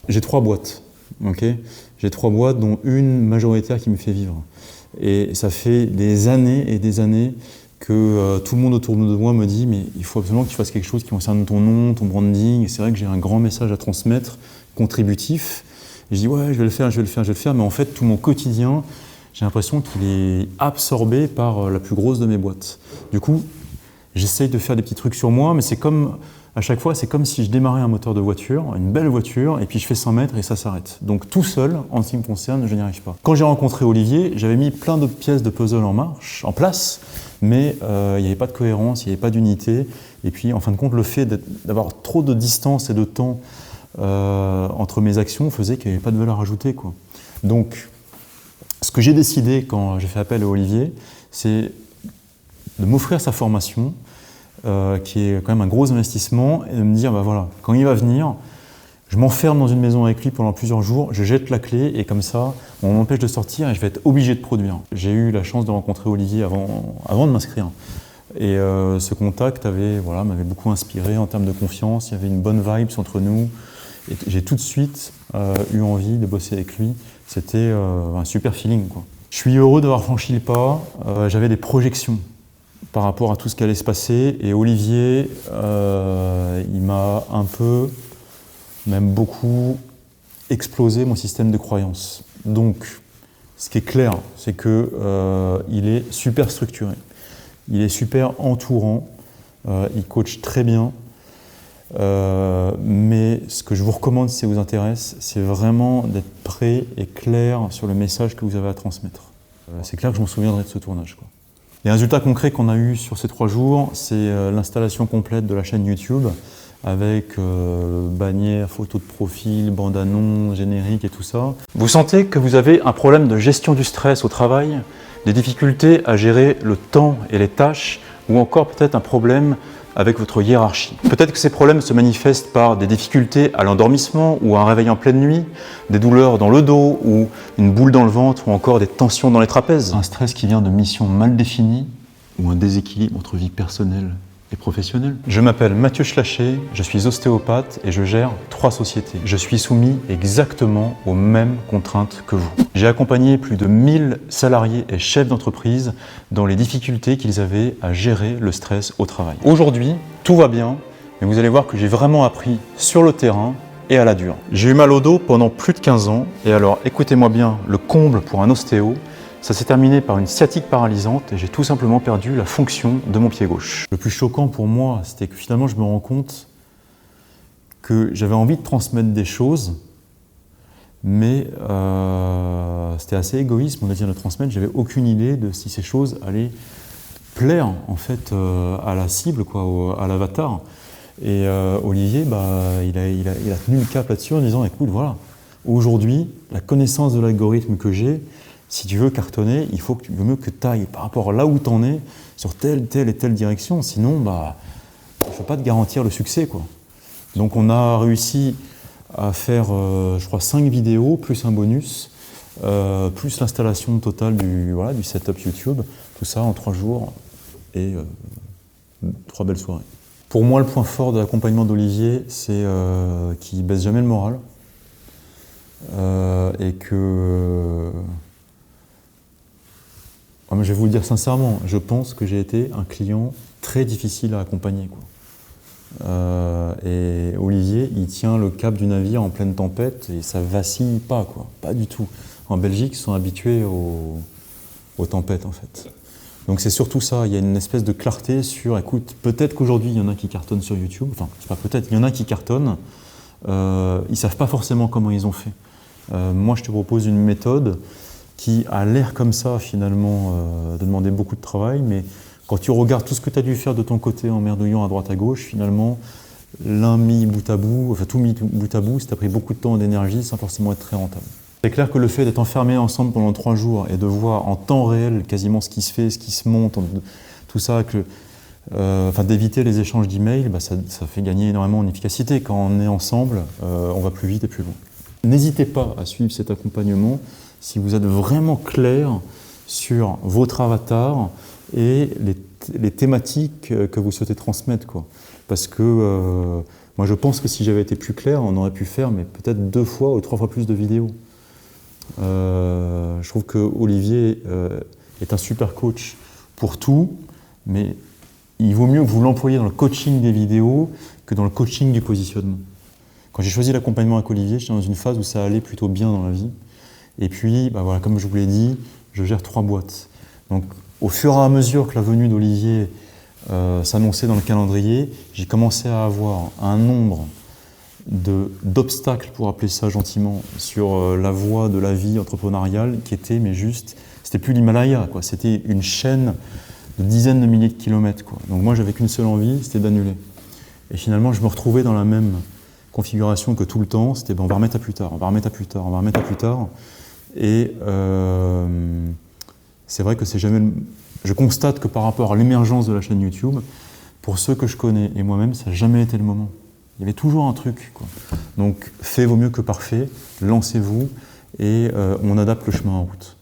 J'ai 3 boîtes, ok. J'ai 3 boîtes, dont une majoritaire qui me fait vivre. Et ça fait des années et des années que tout le monde autour de moi me dit « mais il faut absolument que tu fasses quelque chose qui concerne ton nom, ton branding ». Et c'est vrai que j'ai un grand message à transmettre, contributif. Et je dis « ouais, je vais le faire, je vais le faire, je vais le faire ». Mais en fait, tout mon quotidien, j'ai l'impression qu'il est absorbé par la plus grosse de mes boîtes. Du coup, j'essaye de faire des petits trucs sur moi, mais c'est comme, à chaque fois, c'est comme si je démarrais un moteur de voiture, une belle voiture, et puis je fais 100 mètres et ça s'arrête. Donc tout seul, en ce qui me concerne, je n'y arrive pas. Quand j'ai rencontré Olivier, j'avais mis plein d'autres pièces de puzzle en place, mais il n'y avait pas de cohérence, il n'y avait pas d'unité. Et puis, en fin de compte, le fait d'avoir trop de distance et de temps entre mes actions faisait qu'il n'y avait pas de valeur ajoutée, quoi. Donc, ce que j'ai décidé quand j'ai fait appel à Olivier, c'est de m'offrir sa formation, qui est quand même un gros investissement, et de me dire, bah voilà, quand il va venir, je m'enferme dans une maison avec lui pendant plusieurs jours, je jette la clé, et comme ça, on m'empêche de sortir et je vais être obligé de produire. J'ai eu la chance de rencontrer Olivier avant de m'inscrire. Et ce contact m'avait beaucoup inspiré en termes de confiance, il y avait une bonne vibe entre nous, et j'ai tout de suite eu envie de bosser avec lui. C'était un super feeling, quoi. Je suis heureux d'avoir franchi le pas, j'avais des projections par rapport à tout ce qui allait se passer. Et Olivier, il m'a un peu, même beaucoup, explosé mon système de croyances. Donc, ce qui est clair, c'est qu'il est super structuré. Il est super entourant, il coach très bien. Mais ce que je vous recommande, si ça vous intéresse, c'est vraiment d'être prêt et clair sur le message que vous avez à transmettre. C'est clair que je m'en souviendrai de ce tournage, quoi. Les résultats concrets qu'on a eus sur ces 3 jours, c'est l'installation complète de la chaîne YouTube avec bannière, photo de profil, bande-annonce, générique et tout ça. Vous sentez que vous avez un problème de gestion du stress au travail, des difficultés à gérer le temps et les tâches, ou encore peut-être un problème avec votre hiérarchie. Peut-être que ces problèmes se manifestent par des difficultés à l'endormissement ou un réveil en pleine nuit, des douleurs dans le dos ou une boule dans le ventre ou encore des tensions dans les trapèzes. Un stress qui vient de missions mal définies ou un déséquilibre entre vie personnelle et professionnelle. Je m'appelle Mathieu Schlacher, je suis ostéopathe et je gère 3 sociétés. Je suis soumis exactement aux mêmes contraintes que vous. J'ai accompagné plus de 1000 salariés et chefs d'entreprise dans les difficultés qu'ils avaient à gérer le stress au travail. Aujourd'hui, tout va bien, mais vous allez voir que j'ai vraiment appris sur le terrain et à la dure. J'ai eu mal au dos pendant plus de 15 ans, et alors écoutez-moi bien, le comble pour un ostéo, ça s'est terminé par une sciatique paralysante et j'ai tout simplement perdu la fonction de mon pied gauche. Le plus choquant pour moi, c'était que finalement je me rends compte que j'avais envie de transmettre des choses, mais c'était assez égoïste, on va dire, de transmettre. J'avais aucune idée de si ces choses allaient plaire en fait à la cible, quoi, à l'avatar. Et Olivier, il a tenu le cap là-dessus en disant, écoute, voilà, aujourd'hui, la connaissance de l'algorithme que j'ai, si tu veux cartonner, il vaut mieux que tu ailles par rapport à là où tu en es, sur telle et telle direction, sinon, je ne peux pas te garantir le succès, quoi. Donc on a réussi à faire, je crois, 5 vidéos, plus un bonus, plus l'installation totale du setup YouTube, tout ça en 3 jours et 3 belles soirées. Pour moi, le point fort de l'accompagnement d'Olivier, c'est qu'il ne baisse jamais le moral et que... je vais vous le dire sincèrement, je pense que j'ai été un client très difficile à accompagner, quoi. Et Olivier, il tient le cap du navire en pleine tempête et ça vacille pas, quoi. Pas du tout. En Belgique, ils sont habitués aux tempêtes, en fait. Donc c'est surtout ça, il y a une espèce de clarté sur, écoute, peut-être qu'aujourd'hui, il y en a qui cartonnent sur YouTube, enfin, c'est pas peut-être, il y en a qui cartonnent, ils savent pas forcément comment ils ont fait. Moi, je te propose une méthode qui a l'air comme ça, finalement, de demander beaucoup de travail, mais quand tu regardes tout ce que tu as dû faire de ton côté en merdouillant à droite à gauche, finalement, l'un mis bout à bout, enfin tout mis bout à bout, ça t'a pris beaucoup de temps et d'énergie sans forcément être très rentable. C'est clair que le fait d'être enfermés ensemble pendant 3 jours et de voir en temps réel quasiment ce qui se fait, ce qui se monte, tout ça, d'éviter les échanges d'emails, ça fait gagner énormément en efficacité. Quand on est ensemble, on va plus vite et plus loin. N'hésitez pas à suivre cet accompagnement si vous êtes vraiment clair sur votre avatar et les thématiques que vous souhaitez transmettre, quoi. Parce que Moi, je pense que si j'avais été plus clair, on aurait pu faire mais peut-être 2 fois ou 3 fois plus de vidéos. Je trouve que Olivier est un super coach pour tout, mais il vaut mieux que vous l'employiez dans le coaching des vidéos que dans le coaching du positionnement. Quand j'ai choisi l'accompagnement avec Olivier, j'étais dans une phase où ça allait plutôt bien dans la vie. Et puis, bah voilà, comme je vous l'ai dit, je gère 3 boîtes. Donc, au fur et à mesure que la venue d'Olivier s'annonçait dans le calendrier, j'ai commencé à avoir un nombre d'obstacles, pour appeler ça gentiment, sur la voie de la vie entrepreneuriale qui était, mais juste, c'était plus l'Himalaya, quoi. C'était une chaîne de dizaines de milliers de kilomètres, quoi. Donc moi, j'avais qu'une seule envie, c'était d'annuler. Et finalement, je me retrouvais dans la même configuration que tout le temps, c'était ben, on va remettre à plus tard, on va remettre à plus tard, on va remettre à plus tard. Et c'est vrai que c'est jamais. Je constate que par rapport à l'émergence de la chaîne YouTube, pour ceux que je connais et moi-même, ça n'a jamais été le moment. Il y avait toujours un truc, quoi. Donc, fait vaut mieux que parfait, lancez-vous et on adapte le chemin en route.